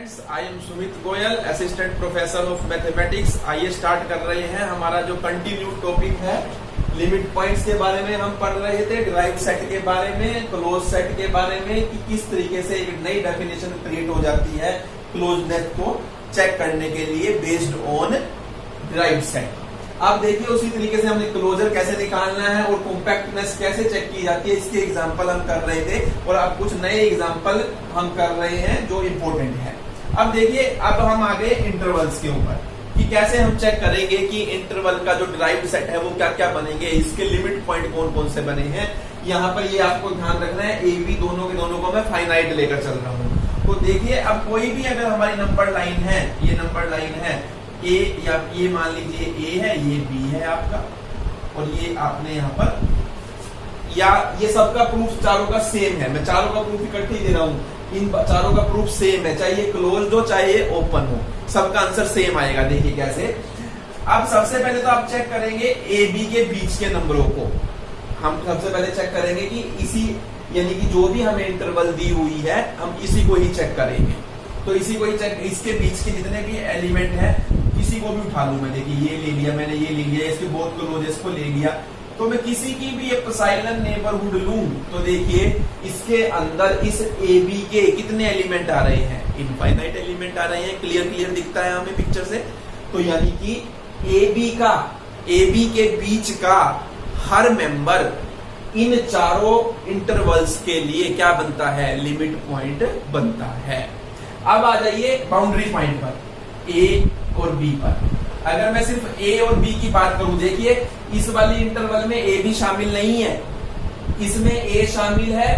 Friends, I am Sumit Goyal, assistant professor of mathematics. आइए start कर रहे हैं हमारा जो कंटिन्यू टॉपिक है लिमिट पॉइंट्स के बारे में। हम पढ़ रहे थे डिराइव्ड सेट के बारे में, क्लोज सेट के बारे में कि किस तरीके से एक नई डेफिनेशन क्रिएट हो जाती है क्लोजनेस को चेक करने के लिए बेस्ड ऑन डिराइव्ड सेट। अब देखिए उसी तरीके से हमने क्लोजर कैसे निकालना है और कॉम्पैक्टनेस कैसे चेक की जाती है, इसके एग्जांपल हम कर रहे थे और अब कुछ नए एग्जांपल हम कर रहे हैं जो इंपॉर्टेंट है। अब देखिए अब हम आगे इंटरवल्स के ऊपर कि कैसे हम चेक करेंगे कि इंटरवल का जो डिराइव्ड सेट है वो क्या क्या बनेंगे, इसके लिमिट पॉइंट कौन कौन से बने हैं। यहाँ पर ये आपको ध्यान रखना है, ए बी दोनों के दोनों को मैं फाइनाइट लेकर चल रहा हूँ। तो देखिए अब कोई भी अगर हमारी नंबर लाइन है, ये नंबर लाइन है ए, या ये मान लीजिए ए है, ये बी है आपका, और ये आपने यहाँ पर, या ये सबका प्रूफ चारों का सेम है, मैं चारों का प्रूफ इकट्ठे दे रहा हूँ, इन चारों का प्रूफ सेम है, चाहे ये क्लोज हो चाहे ये ओपन हो, सबका आंसर सेम आएगा। देखिए कैसे। अब सबसे पहले तो आप चेक करेंगे ए बी के बीच के नंबरों को। हम सबसे पहले चेक करेंगे कि इसी यानी कि जो भी हमें इंटरवल दी हुई है हम इसी को ही चेक करेंगे। तो इसी को ही चेक, इसके बीच के जितने भी एलिमेंट है किसी को भी उठा लूं मैं। देखिए ये ले लिया मैंने, ये ले लिया, इसके बहुत क्लोजेस्ट को ले लिया, तो मैं किसी की भी एप्सिलॉन नेबरहुड लूं तो देखिए इसके अंदर इस ए बी के कितने एलिमेंट आ रहे हैं, इनफाइनाइट एलिमेंट आ रहे हैं। क्लियर दिखता है हमें पिक्चर से। तो यानी कि ए बी के बीच का हर मेंबर इन चारों इंटरवल्स के लिए क्या बनता है, लिमिट पॉइंट बनता है। अब आ जाइए बाउंड्री पॉइंट पर, ए और बी पर। अगर मैं सिर्फ ए और बी की बात करूं, देखिए इस वाली इंटरवल में ए भी शामिल नहीं है, इसमें ए शामिल है,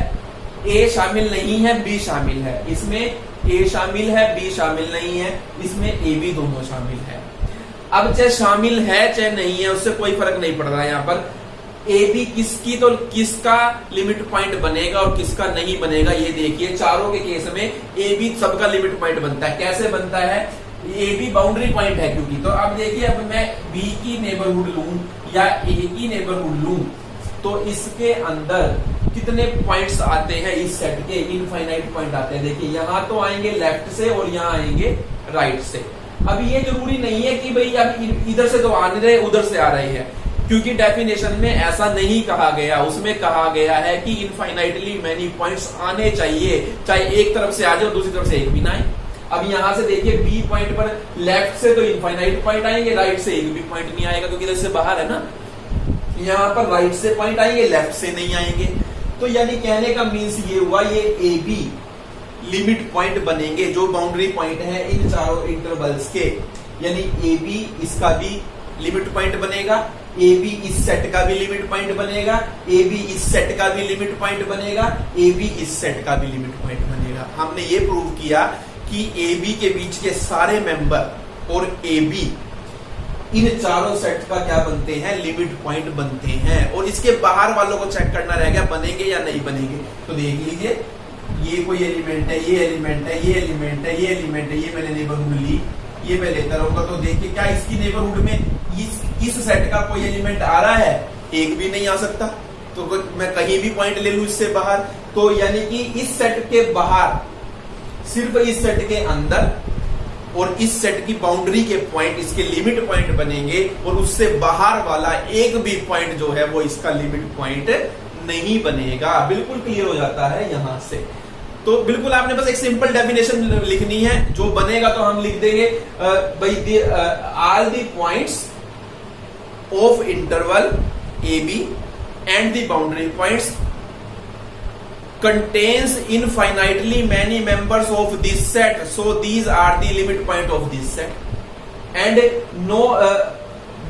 ए शामिल नहीं है, बी शामिल है, इसमें ए शामिल है, बी शामिल नहीं है, इसमें ए बी दोनों शामिल है। अब चाहे शामिल है चाहे नहीं है उससे कोई फर्क नहीं पड़ रहा है। यहाँ पर ए बी किसकी, तो किसका लिमिट पॉइंट बनेगा और किसका नहीं बनेगा, ये देखिए चारों के केस में ए बी सबका लिमिट पॉइंट बनता है। कैसे बनता है, ए बी बाउंड्री पॉइंट है क्योंकि। तो अब देखिए अब मैं बी की नेबरहुड लूं या ए की नेबरहुड लूं तो इसके अंदर कितने पॉइंट्स आते हैं इस सेट के, इनफाइनाइट पॉइंट आते हैं। देखिए यहाँ तो आएंगे लेफ्ट से और यहाँ आएंगे राइट से। अब ये जरूरी नहीं है कि भाई अब इधर से तो आ नहीं रहे उधर से आ रहे हैं, क्योंकि डेफिनेशन में ऐसा नहीं कहा गया। उसमें कहा गया है कि इनफाइनाइटली मैनी पॉइंट्स आने चाहिए, चाहे एक तरफ से आ जाए और दूसरी तरफ से एक भी ना आए। अब यहां से देखिए बी पॉइंट पर लेफ्ट से तो इनफाइनाइट पॉइंट आएंगे, राइट से एक भी पॉइंट नहीं आएगा क्योंकि इधर से बाहर है ना। यहाँ पर राइट से पॉइंट आएंगे, लेफ्ट से नहीं आएंगे। तो यानी कहने का मीन्स ये हुआ, ये ए बी लिमिट पॉइंट बनेंगे जो बाउंड्री पॉइंट है इन चारों इंटरवल्स के। यानी ए बी इसका भी लिमिट पॉइंट बनेगा, ए बी इस सेट का भी लिमिट पॉइंट बनेगा, ए बी इस सेट का भी लिमिट पॉइंट बनेगा, ए बी इस सेट का भी लिमिट पॉइंट बनेगा। हमने ये प्रूव किया कि ए बी के बीच के सारे मेंबर और ए बी इन चारों सेट का क्या बनते हैं, लिमिट पॉइंट बनते हैं। और इसके बाहर वालों को चेक करना रह गया बनेंगे या नहीं बनेंगे। तो देख लीजिए ये कोई एलिमेंट है, ये एलिमेंट है, ये एलिमेंट है, ये एलिमेंट है, ये मैंने नेबरहुड ली, ये मैं लेता रहूंगा। तो देखिए क्या इसकी नेबरहुड में इस सेट का कोई एलिमेंट आ रहा है, एक भी नहीं आ सकता। तो मैं कहीं भी पॉइंट ले लूं इससे बाहर, तो यानी कि इस सेट के बाहर सिर्फ इस सेट के अंदर और इस सेट की बाउंड्री के पॉइंट इसके लिमिट पॉइंट बनेंगे, और उससे बाहर वाला एक भी पॉइंट जो है वो इसका लिमिट पॉइंट नहीं बनेगा। बिल्कुल क्लियर हो जाता है यहां से। तो बिल्कुल आपने बस एक सिंपल डेफिनेशन लिखनी है, जो बनेगा तो हम लिख देंगे भाई all the points of interval A B and the boundary points contains infinitely many members of this set, so these are the limit point of this set, and no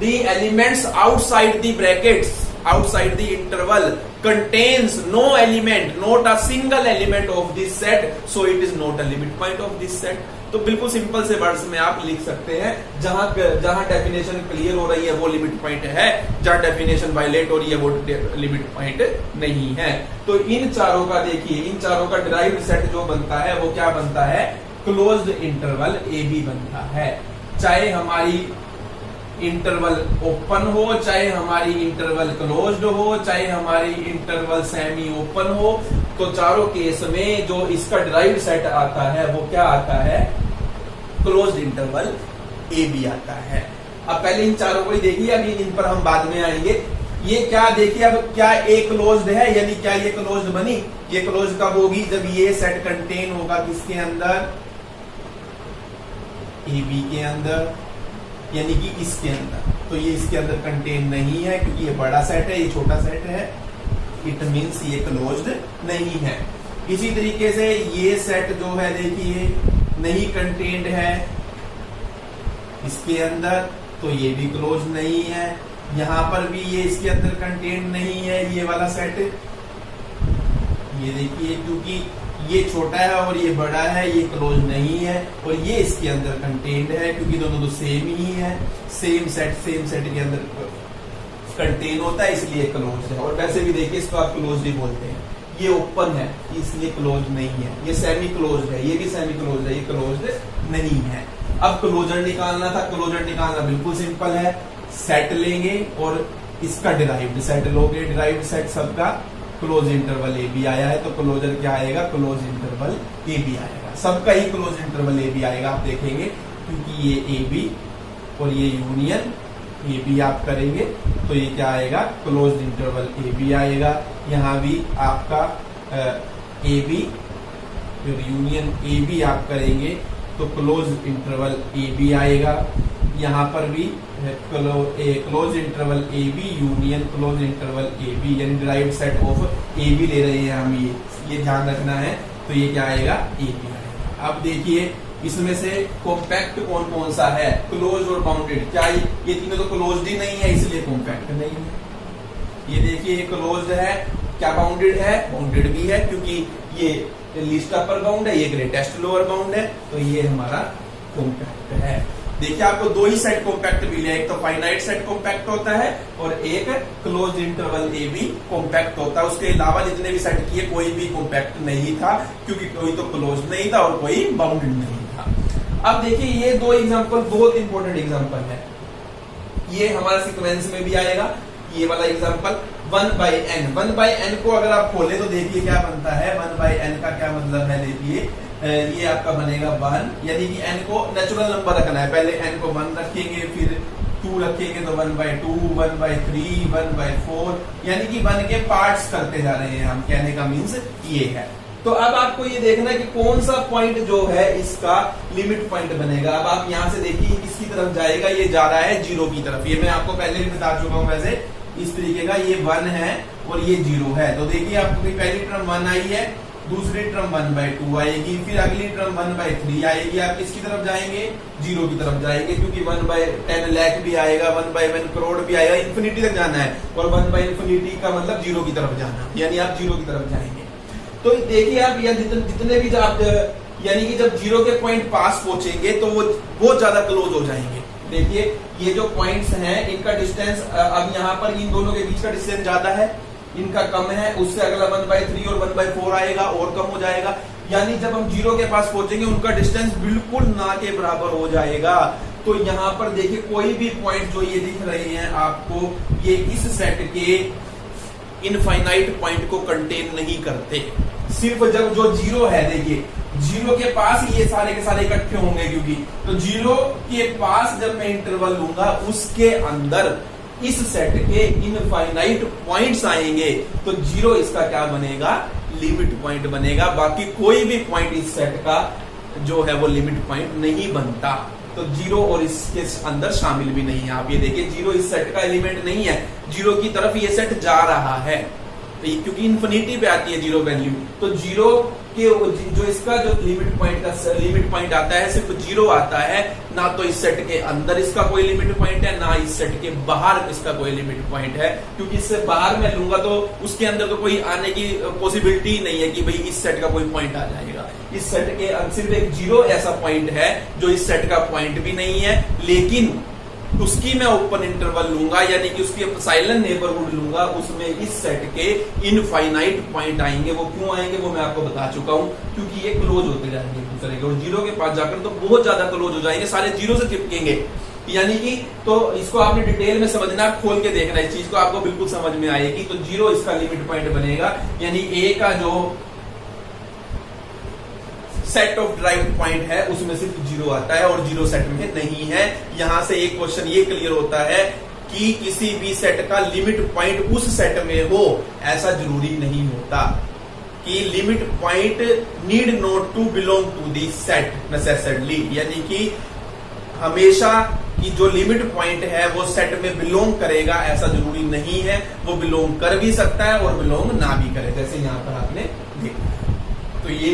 the elements outside the brackets, outside the interval contains no element, not a single element of this set, so it is not a limit point of this set। तो बिल्कुल simple से words में आप लिख सकते हैं, जहां definition clear हो रही है वो लिमिट पॉइंट है, जहां डेफिनेशन वायलेट हो रही है वो लिमिट पॉइंट नहीं है। तो इन चारों का देखिए, इन चारों का डिराइव्ड सेट जो बनता है वो क्या बनता है, क्लोज्ड इंटरवल ए बी बनता है। चाहे हमारी इंटरवल ओपन हो, चाहे हमारी इंटरवल क्लोज्ड हो, चाहे हमारी इंटरवल सेमी ओपन हो, तो चारों केस में जो इसका डिराइव्ड सेट आता है वो क्या आता है, क्लोज्ड इंटरवल ए बी आता है। अब पहले इन चारों को ही देखिए, अभी इन पर हम बाद में आएंगे। ये क्या देखिए, अब क्या ए क्लोज्ड है, यानी क्या ये क्लोज्ड बनी? ये क्लोज्ड कब होगी? जब ये सेट कंटेन होगा किसके अंदर, ए बी के अंदर, यानी कि इसके अंदर। तो ये इसके अंदर कंटेन नहीं है क्योंकि ये बड़ा सेट है, ये छोटा सेट है, इट मीन्स ये क्लोज्ड नहीं है। इसी तरीके से ये सेट जो है देखिए नहीं कंटेन्ड है इसके अंदर, तो ये भी क्लोज नहीं है। यहां पर भी ये इसके अंदर कंटेन्ड नहीं है, ये वाला सेट, ये देखिए क्योंकि ये छोटा है और ये बड़ा है, ये क्लोज नहीं है। और ये इसके अंदर कंटेन्ड है क्योंकि दोनों तो सेम ही है, सेम सेट के अंदर कंटेन होता है, इसलिए क्लोज है। और वैसे भी देखिए इसको आप क्लोज ही बोलते हैं। ये ओपन है इसलिए क्लोज नहीं है, ये सेमी क्लोज है, ये भी सेमी क्लोज है, ये क्लोज नहीं है। अब क्लोजर निकालना था, क्लोजर निकालना बिल्कुल सिंपल है, सेट लेंगे और इसका डिराइव्ड सेट लोगे, डिराइव्ड सेट सबका क्लोज इंटरवल ए बी आया है, तो क्लोजर क्या आएगा, क्लोज इंटरवल ए बी आएगा। सबका ही क्लोज इंटरवल ए बी आएगा, आप देखेंगे क्योंकि ये ए बी और ये यूनियन ए बी आप करेंगे तो ये क्या आएगा, क्लोज इंटरवल ए बी आएगा। यहाँ भी आपका ए बी फिर यूनियन ए बी आप करेंगे तो क्लोज इंटरवल ए बी आएगा। यहाँ पर भी क्लोज इंटरवल ए बी यूनियन क्लोज इंटरवल ए बी, यानी derived set of a b ले रहे हैं हम, ये ध्यान रखना है। तो ये क्या आएगा, ए बी आएगा। अब देखिए इसमें से कॉम्पैक्ट कौन कौन सा है, क्लोज और बाउंडेड। क्या ये तीनों तो क्लोज्ड ही नहीं है इसलिए कॉम्पैक्ट नहीं है। ये देखिए ये क्लोज्ड है, क्या बाउंडेड है, बाउंडेड भी है क्योंकि ये लीस्ट अपर बाउंड है, ये ग्रेटेस्ट लोअर बाउंड है, तो ये हमारा कॉम्पैक्ट है। देखिए आपको दो ही सेट कॉम्पैक्ट मिले, एक तो फाइनाइट सेट कॉम्पैक्ट होता है और एक क्लोज इंटरवल ए बी कॉम्पैक्ट होता है। उसके अलावा जितने भी सेट किए कोई भी कॉम्पैक्ट नहीं था क्योंकि कोई तो क्लोज नहीं था और कोई बाउंडेड नहीं था। अब देखिए ये दो एग्जांपल बहुत इंपॉर्टेंट एग्जांपल है, ये हमारा सीक्वेंस में भी आएगा। ये वाला एग्जांपल 1/n, 1/n को अगर आप खोले तो देखिए क्या बनता है। 1/n का क्या मतलब है, देखिए ये आपका बनेगा 1, यानी कि n को नेचुरल नंबर रखना है। पहले n को 1 रखेंगे, फिर 2 रखेंगे तो 1/2, 1/3, 1/4, यानी कि 1 के पार्ट्स करते जा रहे हैं हम, कहने का मीन्स ये है। तो अब आपको ये देखना है कि कौन सा पॉइंट जो है इसका लिमिट पॉइंट बनेगा। अब आप यहां से देखिए किसकी तरफ जाएगा, ये जा रहा है 0 की तरफ। ये मैं आपको पहले भी बता चुका हूं, वैसे इस तरीके का ये 1 है और ये 0 है। तो देखिए आपको पहली टर्म 1 आई है, दूसरी टर्म 1/2 आएगी, फिर अगली टर्म 1/3 आएगी। आप किसकी तरफ जाएंगे, 0 की तरफ जाएंगे क्योंकि 1/10 लाख भी आएगा, 1/1 करोड़ भी आएगा, इंफिनिटी तक जाना है। और 1/infinity का मतलब 0 की तरफ जाना, यानी आप 0 की तरफ जाएंगे। तो देखिए आप यह जितने भी आप यानी कि जब 0 के पॉइंट पास पहुंचेंगे तो वो बहुत ज्यादा क्लोज हो जाएंगे। देखिए ये जो पॉइंट्स हैं इनका डिस्टेंस, अब यहाँ पर इन दोनों के बीच का डिस्टेंस ज्यादा है, इनका कम है, उससे अगला 1/3 और 1/4 आएगा और कम हो जाएगा। यानी जब हम 0 के पास पहुंचेंगे उनका डिस्टेंस बिल्कुल ना के बराबर हो जाएगा। तो यहाँ पर देखिए कोई भी पॉइंट जो ये दिख रहे हैं आपको, ये इस सेट के इनफाइनाइट पॉइंट को कंटेन नहीं करते। सिर्फ जब जो 0 है, देखिए 0 के पास ही ये सारे के सारे इकट्ठे होंगे, क्योंकि तो 0 के पास जब मैं इंटरवल लूंगा उसके अंदर इस सेट के इनफाइनाइट पॉइंट्स आएंगे तो 0 इसका क्या बनेगा, लिमिट पॉइंट बनेगा। बाकी कोई भी पॉइंट इस सेट का जो है वो लिमिट पॉइंट नहीं बनता। तो 0 और इसके अंदर शामिल भी नहीं है। आप ये देखिए 0 इस सेट का एलिमेंट नहीं है, 0 की तरफ ये सेट जा रहा है क्योंकि इन्फिनिटी पे आती है 0 वैल्यू। तो 0 के जो इसका जो लिमिट पॉइंट आता है सिर्फ 0 आता है, ना तो इस सेट के अंदर इसका कोई लिमिट पॉइंट है, ना इस सेट के बाहर इसका कोई लिमिट पॉइंट है। क्योंकि इससे बाहर मैं लूंगा तो उसके अंदर तो कोई आने की पॉसिबिलिटी नहीं है कि भाई इस सेट का कोई पॉइंट आ जाएगा। इस सेट के सिर्फ एक 0 ऐसा पॉइंट है जो इस सेट का पॉइंट भी नहीं है, लेकिन उसकी मैं ओपन इंटरवल लूंगा, यानी कि उसकी साइलेंट नेबरहुड लूंगा, उसमें इस सेट के इनफाइनाइट पॉइंट आएंगे। वो क्यों आएंगे वो मैं आपको बता चुका हूं, क्योंकि ये क्लोज होते जाएंगे एक दूसरे के, और 0 के पास जाकर तो बहुत ज्यादा क्लोज हो जाएंगे, सारे 0 से चिपकेंगे। यानी कि तो इसको आपने डिटेल में समझना, खोल के देखना, इस चीज को आपको बिल्कुल समझ में आएगी। तो 0 इसका लिमिट पॉइंट बनेगा, यानी ए का जो सेट ऑफ ड्राइव्ड पॉइंट है उसमें सिर्फ 0 आता है और 0 सेट में नहीं है। यहां से एक क्वेश्चन ये क्लियर होता है कि किसी भी सेट का लिमिट पॉइंट उस सेट में हो, ऐसा जरूरी नहीं होता कि limit point need not to belong to the set necessarily, यानी कि हमेशा कि जो लिमिट पॉइंट है वो सेट में बिलोंग करेगा ऐसा जरूरी नहीं है। वो बिलोंग कर भी सकता है और बिलोंग ना भी करे, जैसे यहां पर आपने देखा। तो ये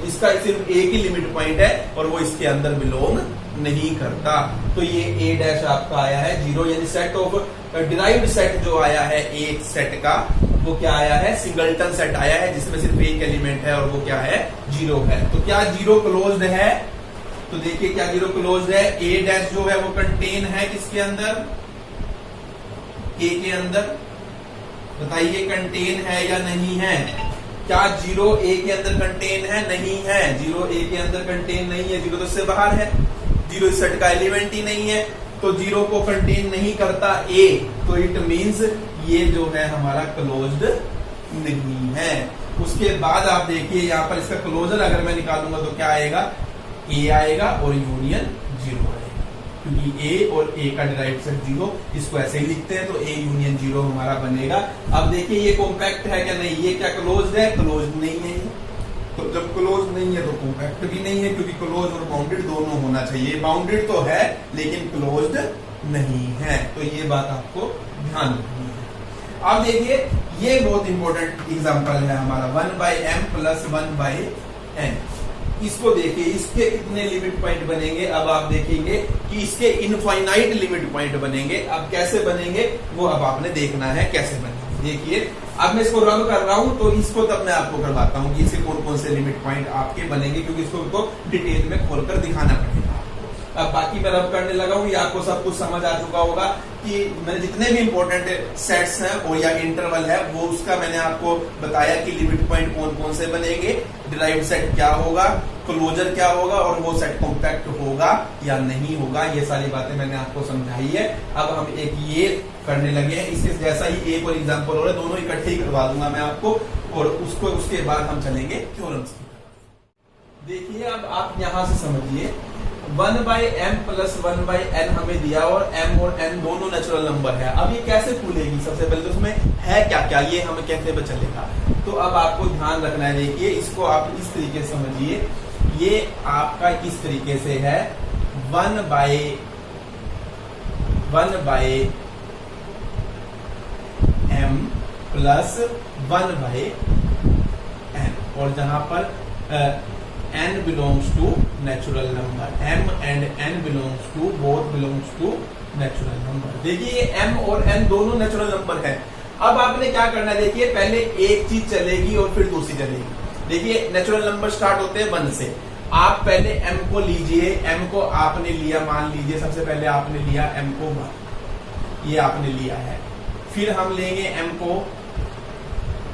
इसका सिर्फ एक ही लिमिट पॉइंट है और वो इसके अंदर बिलोंग नहीं करता। तो ये ए डैश आपका आया है 0, यानी सेट ऑफ डिराइव्ड सेट जो आया है एक सेट का, वो क्या आया है, सिंगलटन सेट आया है जिसमें सिर्फ एक एलिमेंट है और वो क्या है, 0 है। तो क्या 0 क्लोज्ड है? तो देखिए क्या 0 क्लोज्ड है। ए डैश जो है वो कंटेन है किसके अंदर, ए के अंदर। बताइए कंटेन है या नहीं है? क्या 0 ए के अंदर कंटेन है? नहीं है, 0 ए के अंदर कंटेन नहीं है, 0 तो इससे बाहर है, 0 इस सेट का एलिमेंट ही नहीं है। तो 0 को कंटेन नहीं करता ए, तो इट मींस ये जो है हमारा क्लोज्ड नहीं है। उसके बाद आप देखिए यहां पर इसका क्लोजर अगर मैं निकालूंगा तो क्या आएगा, ए आएगा और यूनियन 0 आएगा, क्योंकि ए और ए का डिराइव्ड सेट 0, इसको ऐसे ही लिखते हैं। तो ए यूनियन 0 हमारा बनेगा। अब देखिए ये कॉम्पैक्ट है क्या नहीं, ये क्या क्लोज्ड है? क्लोज्ड नहीं है। तो जब क्लोज नहीं है तो कॉम्पैक्ट भी नहीं है, क्योंकि क्लोज और बाउंडेड दोनों होना चाहिए। बाउंडेड तो है लेकिन क्लोज्ड नहीं है। तो ये बात आपको ध्यान रखनी है। अब देखिए ये बहुत इंपॉर्टेंट एग्जांपल है हमारा 1/m + 1/n। इसको देखिए, इसके कितने लिमिट पॉइंट बनेंगे। अब आप देखेंगे कि इसके इनफाइनाइट लिमिट पॉइंट बनेंगे। अब कैसे बनेंगे वो अब आपने देखना है कैसे बनेंगे। देखिए अब मैं इसको रब कर रहा हूं तो इसको तब मैं आपको करवाता हूं कि इसके कौन कौन से लिमिट पॉइंट आपके बनेंगे, क्योंकि इसको तो डिटेल में खोलकर दिखाना पड़ेगा। अब बाकी मैं रब करने लगा हूं, ये आपको सब कुछ समझ आ चुका होगा कि मैंने जितने भी इंपॉर्टेंट सेट्स हैं और या इंटरवल है वो उसका मैंने आपको बताया कि लिमिट पॉइंट कौन कौन से बनेंगे, डिराइव्ड सेट क्या होगा, क्लोजर क्या होगा और वो सेट कॉम्पैक्ट होगा या नहीं होगा। ये सारी बातें मैंने आपको समझाई है। अब हम एक ये करने लगे हैं, इसके जैसा ही एक और एग्जांपल हो रहा है, दोनों इकट्ठे ही करवा दूंगा मैं आपको और उसके बाद हम चलेंगे थ्योरम्स की तरफ। देखिए अब आप यहां से समझिए 1/m + 1/n हमें दिया और m और n दोनों नेचुरल नंबर है। अब ये कैसे खुलेगी, सबसे पहले तो उसमें है क्या क्या, ये हमें कैसे पता चलेगा। तो अब आपको ध्यान रखना है, देखिए इसको आप इस तरीके से समझिए, ये आपका इस तरीके से है 1/m + 1/n और जहां पर n belongs to natural number, m and n belongs to natural number। देखिए ये m और n दोनों नेचुरल नंबर है। अब आपने क्या करना है, देखिए पहले एक चीज चलेगी और फिर दूसरी चलेगी। देखिए नेचुरल नंबर स्टार्ट होते हैं 1 से। आप पहले m को लीजिए, m को आपने लिया, मान लीजिए सबसे पहले आपने लिया m को 1, ये आपने लिया है। फिर हम लेंगे m को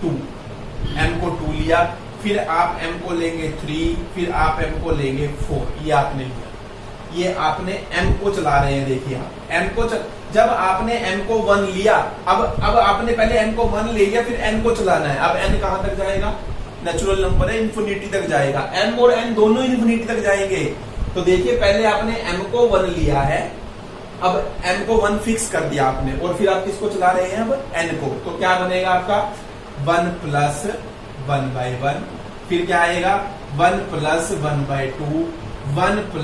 2, m को 2 लिया, फिर आप m को लेंगे 3, फिर आप m को लेंगे 4, ये आपने लिया। ये आपने m को चला रहे हैं, देखिए आप m को जब आपने m को 1 लिया, अब आपने पहले m को 1 ले लिया, फिर n को चलाना है। अब n कहां तक जाएगा, नेचुरल नंबर है, इन्फिनिटी तक जाएगा। m और n दोनों इन्फिनिटी तक जाएंगे। तो देखिए पहले आपने m को 1 लिया है, अब m को 1 फिक्स कर दिया आपने और फिर आप किसको चला रहे हैं, अब n को। तो क्या बनेगा आपका 1 + 1/1, फिर क्या आएगा 1 + 1/2, 1 +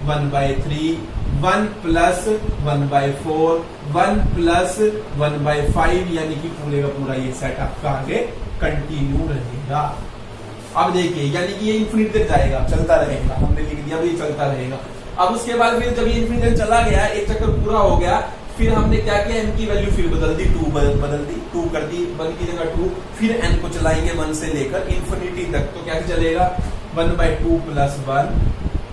1/3, 1 + 1/4, 1 + 1/5, यानी कि पूरे का पूरा ये सेट आपका आगे कंटिन्यू रहेगा। अब देखिए यानी कि ये इन्फिनिटी तक जाएगा, चलता रहेगा, हमने लिख दिया ये चलता रहेगा। अब उसके बाद फिर जब ये इन्फिनिटी तक चला गया, एक चक्कर पूरा हो गया, फिर हमने क्या किया, m की वैल्यू फिर बदल दी, 2 बदल दी, 2 कर दी, 1 की जगह 2, फिर n को चलाएंगे 1 से लेकर इन्फिनिटी तक। तो कैसे चलेगा 1/2 + 1,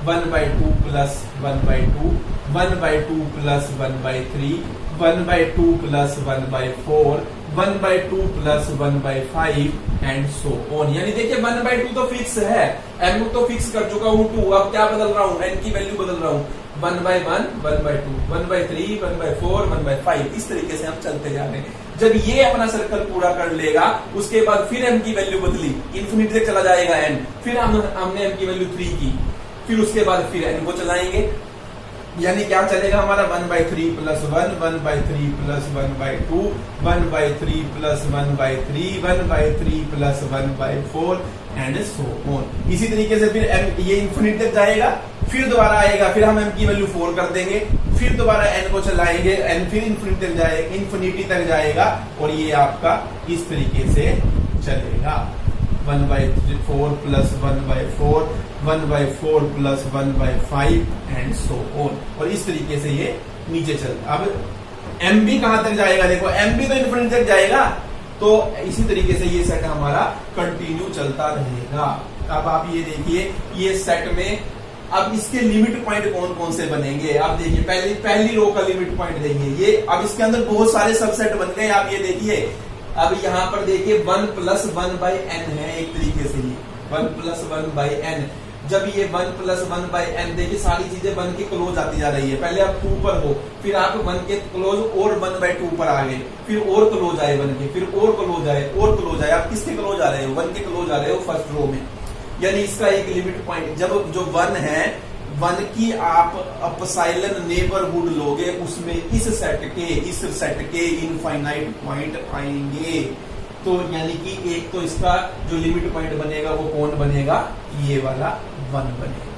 1/2 + 1/2, 1/2 + 1/3, 1/2 + 1/4, 1/2 + 1/5 एंड सो ऑन। यानी देखिए 1/2 तो फिक्स है, m तो फिक्स कर चुका हूं 2, अब क्या बदल रहा हूं, n की वैल्यू बदल रहा हूं। 1/1, 1/2, 1/3, 1/4, 1/5, इस तरीके से हम चलते जा रहे हैं। जब ये अपना सर्कल पूरा कर लेगा उसके बाद फिर m की वैल्यू बदली, इन्फिनिटी तक चला जाएगा n, फिर हमने m की वैल्यू 3 की, फिर उसके बाद फिर n को चलाएंगे, यानी क्या चलेगा हमारा 1/3 + 1, 1/3 + 1/2, 1/3 + 1/3, 1/3 + 1/4 एंड सो ऑन। इसी तरीके से फिर m ये इन्फिनिटी तक जाएगा, फिर दोबारा आएगा, फिर हम m की वैल्यू 4 कर देंगे, फिर दोबारा n को चलाएंगे, n फिर इन्फिनिटी तक जाएगा और ये आपका इस तरीके से चलेगा 1/4 + 1/4, 1/4 + 1/5 एंड सो ऑन। और इस तरीके से ये नीचे चलता। अब m भी कहां तक जाएगा, देखो m भी तो इन्फिनिटी तक जाएगा, तो इसी तरीके से ये सेट हमारा कंटिन्यू चलता रहेगा। अब आप ये देखिए ये सेट में अब इसके लिमिट पॉइंट कौन कौन से बनेंगे, आप देखिए पहली रो का लिमिट पॉइंट देखिए, ये अब इसके अंदर बहुत सारे सबसेट बन गए, आप ये देखिए। अब यहाँ पर देखिए 1 + 1/n है, एक तरीके से ये 1 + 1/n। जब ये 1 + 1/n देखिए सारी चीजें बन के क्लोज आती जा रही है, पहले आप 2 पर हो, फिर आप 1 के क्लोज और 1/2 पर आ गए, फिर और क्लोज आए 1 के, फिर और क्लोज आए और क्लोज आए। आप किसके क्लोज आ रहे हो, 1 के क्लोज आ रहे हो फर्स्ट रो में, यानी इसका एक लिमिट पॉइंट जब जो 1 है 1 की आप अपसाइलन नेबरहुड लोगे, उसमें इस सेट के इनफाइनाइट पॉइंट आएंगे। तो यानी कि एक तो इसका जो लिमिट पॉइंट बनेगा वो कौन बनेगा, ये वाला 1 बनेगा।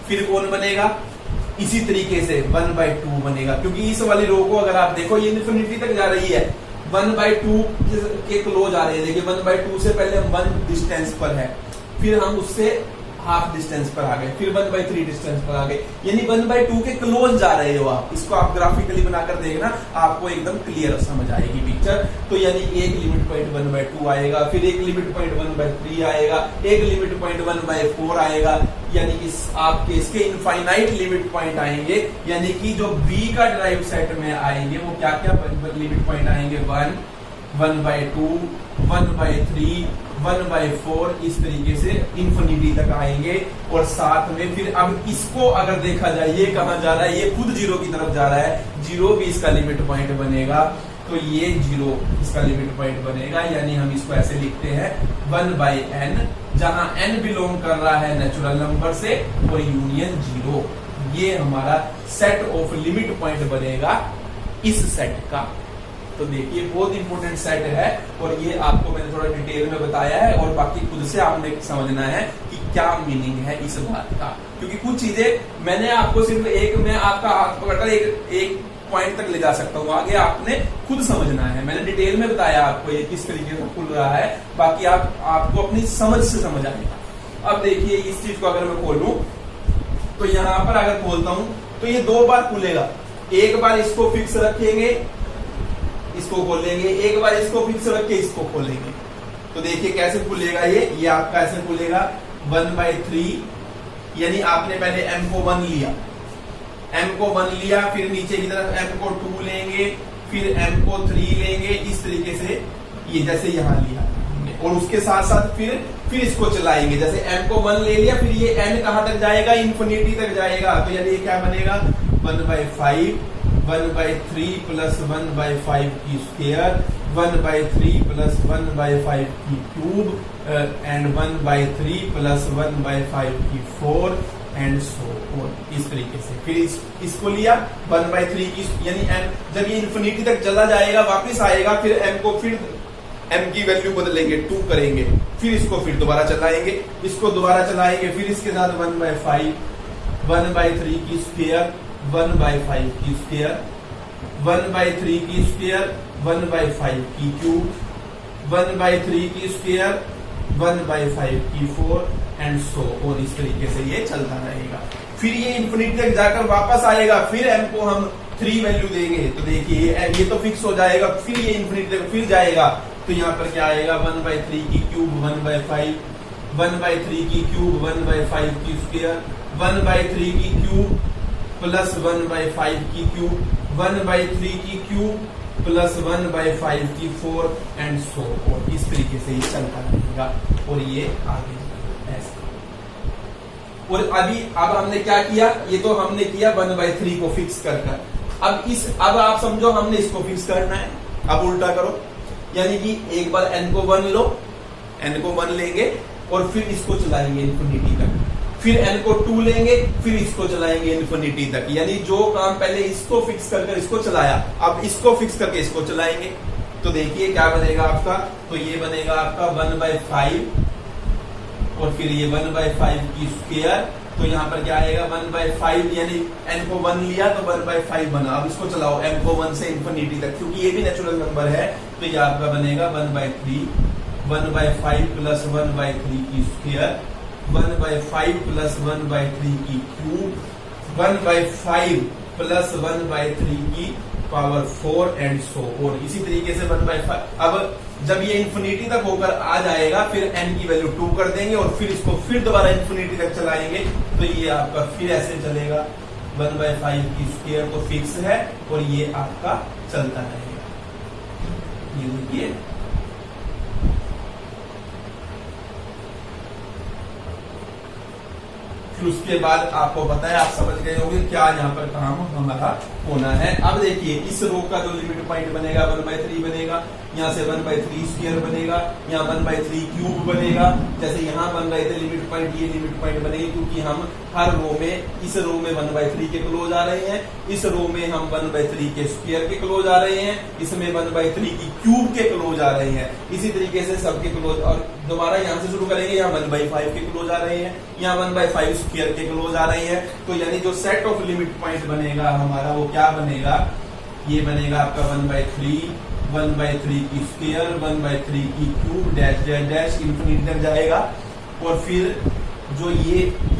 फिर कौन बनेगा, इसी तरीके से 1/2 बनेगा, क्योंकि इस वाली रो को अगर आप देखो ये इन्फिनिटी तक जा रही है, 1/2 के क्लोज आ रहे हैं। देखिए 1/2 से पहले हम 1 डिस्टेंस पर है, फिर हम उससे हाफ डिस्टेंस पर आ गए, फिर 1/3 डिस्टेंस पर आ गए, यानी 1/2 के क्लोज जा रहे हो आप। इसको आप ग्राफिकली बनाकर देखना, आपको एकदम क्लियर समझ आएगी पिक्चर। तो यानी एक लिमिट पॉइंट 1/2 आएगा, फिर एक लिमिट पॉइंट 1/3 आएगा, एक लिमिट पॉइंट 1/4 आएगा, यानी इस आपके इसके इनफाइनाइट लिमिट पॉइंट आएंगे। यानी कि जो बी का डिराइव्ड सेट में आएंगे वो क्या क्या लिमिट पॉइंट आएंगे, 1, 1/2, 1/3, 1/4, इस तरीके से इन्फिनिटी तक आएंगे। और साथ में फिर अब इसको अगर देखा जाए ये कहां जा रहा है, ये खुद 0 की तरफ जा रहा है, 0 भी इसका लिमिट पॉइंट बनेगा, तो ये 0 इसका लिमिट पॉइंट बनेगा। यानी हम इसको ऐसे लिखते हैं 1/n, जहां n बिलोंग कर रहा है नेचुरल नंबर से और यूनियन 0, ये हमारा सेट ऑफ लिमिट पॉइंट बनेगा इस सेट का। तो देखिए बहुत इंपॉर्टेंट सेट है और ये आपको मैंने थोड़ा डिटेल में बताया है, और बाकी खुद से आपने समझना है कि क्या मीनिंग है इस बात का, क्योंकि कुछ चीजें मैंने आपको सिर्फ मैं आपका हाथ पकड़कर एक पॉइंट तक ले जा सकता हूँ, आगे आपने खुद समझना है। मैंने डिटेल में बताया आपको ये किस तरीके से खुल रहा है, बाकी आपको अपनी समझ से समझ आएगा। अब देखिए इस चीज को अगर मैं खोलूं तो यहाँ पर अगर खोलता हूं तो ये 2 बार खुलेगा, एक बार इसको फिक्स रखेंगे, इसको खोलेंगे, एक बार इसको फिक्स रख के इसको खोलेंगे। तो देखिए कैसे खुलेगा ये आपका ऐसे खुलेगा 1/3, यानी आपने पहले m को 1 लिया, फिर नीचे की तरफ m को 2 लेंगे, फिर m को 3 लेंगे, इस तरीके से ये जैसे यहां लिया, और उसके साथ साथ फिर इसको चलाएंगे। जैसे m को 1 ले लिया, फिर ये n कहां तक जाएगा, इन्फिनिटी तक जाएगा। तो यानी ये क्या बनेगा 1/5, 1/3 + 1/5 की स्क्वायर, 1/3 + 1/5 की क्यूब एंड 1/3 + 1/5 की 4 एंड सो ऑन, इस तरीके से। फिर इसको लिया 1/3 की, यानी m जब ये इन्फिनिटी तक चला जाएगा वापस आएगा, फिर m को फिर m की वैल्यू बदलेंगे, 2 करेंगे, फिर इसको फिर दोबारा चलाएंगे, इसको दोबारा चलाएंगे, फिर इसके साथ 1/5, 1/3 की स्क्वायर, 1/5 की स्क्वायर, 1/3 की स्क्वायर, 1/5 की क्यूब, 1/3 की स्क्वायर, 1/5 की 4 एंड सो और इस तरीके से ये चलता रहेगा। फिर ये इन्फिनिटी तक जाकर वापस आएगा, फिर m को हम 3 वैल्यू देंगे, तो देखिए ये तो फिक्स हो जाएगा, फिर ये इन्फिनिटी तक फिर जाएगा, तो यहाँ पर क्या आएगा 1/3 की क्यूब 1/5, 1/3 की क्यूब 1/5 की स्क्वायर, 1/3 की क्यूब प्लस 1/5 की क्यूब, 1/3 की क्यूब प्लस 1/5 की 4 एंड सो और इस तरीके से ये चलता रहेगा और ये आगे ऐसा। और अब हमने क्या किया, ये तो हमने किया 1/3 को फिक्स कर। अब आप समझो हमने इसको फिक्स करना है। अब उल्टा करो, यानी कि एक बार n को 1 लो, n को 1 लेंगे और फिर इसको चलाएंगे इन्फिनिटी तक, फिर n को 2 लेंगे, फिर इसको चलाएंगे इन्फिनिटी तक। यानी जो काम पहले इसको फिक्स करके इसको चलाया, अब इसको फिक्स करके इसको चलाएंगे। तो देखिए क्या बनेगा आपका, तो ये बनेगा आपका 1/5 और फिर ये 1/5 की स्क्वायर। तो यहाँ पर क्या आएगा 1/5, यानी n को 1 लिया तो 1/5 बना। अब इसको चलाओ m को 1 से इन्फिनिटी तक, क्योंकि ये भी नेचुरल नंबर है, तो ये आपका बनेगा 1/3, 1/5 प्लस 1/3 की स्क्वायर, 1/5 प्लस 1/3 की क्यूब, 1/5 प्लस 1/3 की पावर 4 एंड सो और इसी तरीके से 1/5। अब जब ये इन्फिनिटी तक होकर आ जाएगा, फिर n की वैल्यू 2 कर देंगे और फिर इसको फिर दोबारा इन्फिनिटी तक चलाएंगे, तो ये आपका फिर ऐसे चलेगा। 1/5 की स्क्वायर तो फिक्स है और ये आपका चलता रहेगा। ये देखिए, फिर उसके बाद आपको पता है, आप समझ गए होंगे क्या यहाँ पर काम हमारा होना है। अब देखिए इस रो का जो लिमिट पॉइंट बनेगा 1/3 बनेगा, यहाँ से 1/3 स्क्वायर बनेगा, यहाँ 1/3 क्यूब बनेगा। जैसे यहाँ बन रहे थे लिमिट पॉइंट, ये लिमिट पॉइंट बनेगी, क्योंकि हम हर रो में, इस रो में 1/3 के क्लोज आ रहे हैं, इस रो में हम 1/3 के स्क्वायर के क्लोज आ रहे हैं, इसमें 1/3 की क्यूब के क्लोज आ रहे हैं। इसी तरीके से सबके क्लोज, और दोबारा यहाँ से शुरू करेंगे, यहाँ 1/5 के क्लोज आ रहे हैं, यहाँ 1/5 स्क्वायर के क्लोज आ रहे हैं। तो यानी जो सेट ऑफ लिमिट पॉइंट बनेगा हमारा, वो क्या बनेगा, ये बनेगा आपका 1/3, 1/3 की स्क्वायर, 1/3 की cube, dash dash dash infinity तक जाएगा। और फिर जो ये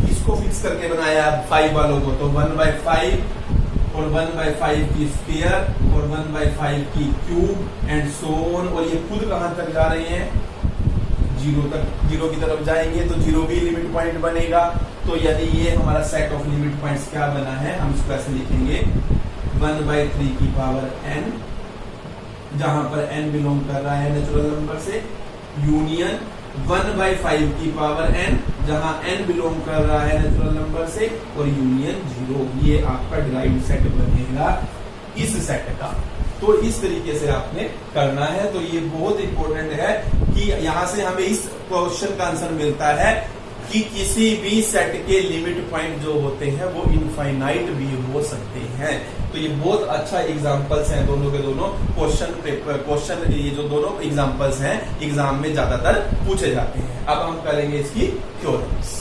इसको फिक्स करके बनाया 5 वालों को, तो 1/5 और 1/5 की स्क्वायर और 1/5 की क्यूब एंड सो ऑन। और ये खुद कहां तक जा रहे हैं, 0 तक, 0 की तरफ जाएंगे तो 0 भी लिमिट पॉइंट बनेगा। तो यानी ये हमारा सेट ऑफ लिमिट पॉइंट्स क्या बना है, हम इसको ऐसे लिखेंगे 1/3 की पावर n, जहां पर n बिलोंग कर रहा है नेचुरल नंबर से, यूनियन 1/5 की पावर n, जहां n बिलोंग कर रहा है नेचुरल नंबर से, और यूनियन 0। ये आपका डिराइव्ड सेट बनेगा इस सेट का। तो इस तरीके से आपने करना है। तो ये बहुत इंपॉर्टेंट है कि यहां से हमें इस क्वेश्चन का आंसर मिलता है कि किसी भी सेट के लिमिट पॉइंट जो होते हैं वो इनफाइनाइट भी हो सकते हैं। तो ये बहुत अच्छा एग्जांपल्स हैं, दोनों के दोनों क्वेश्चन ये जो दोनों एग्जांपल्स हैं एग्जाम में ज्यादातर पूछे जाते हैं। अब हम करेंगे इसकी थ्योरम्स।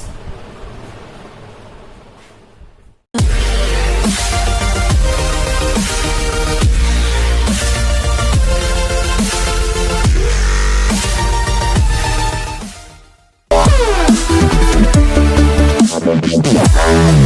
Yeah.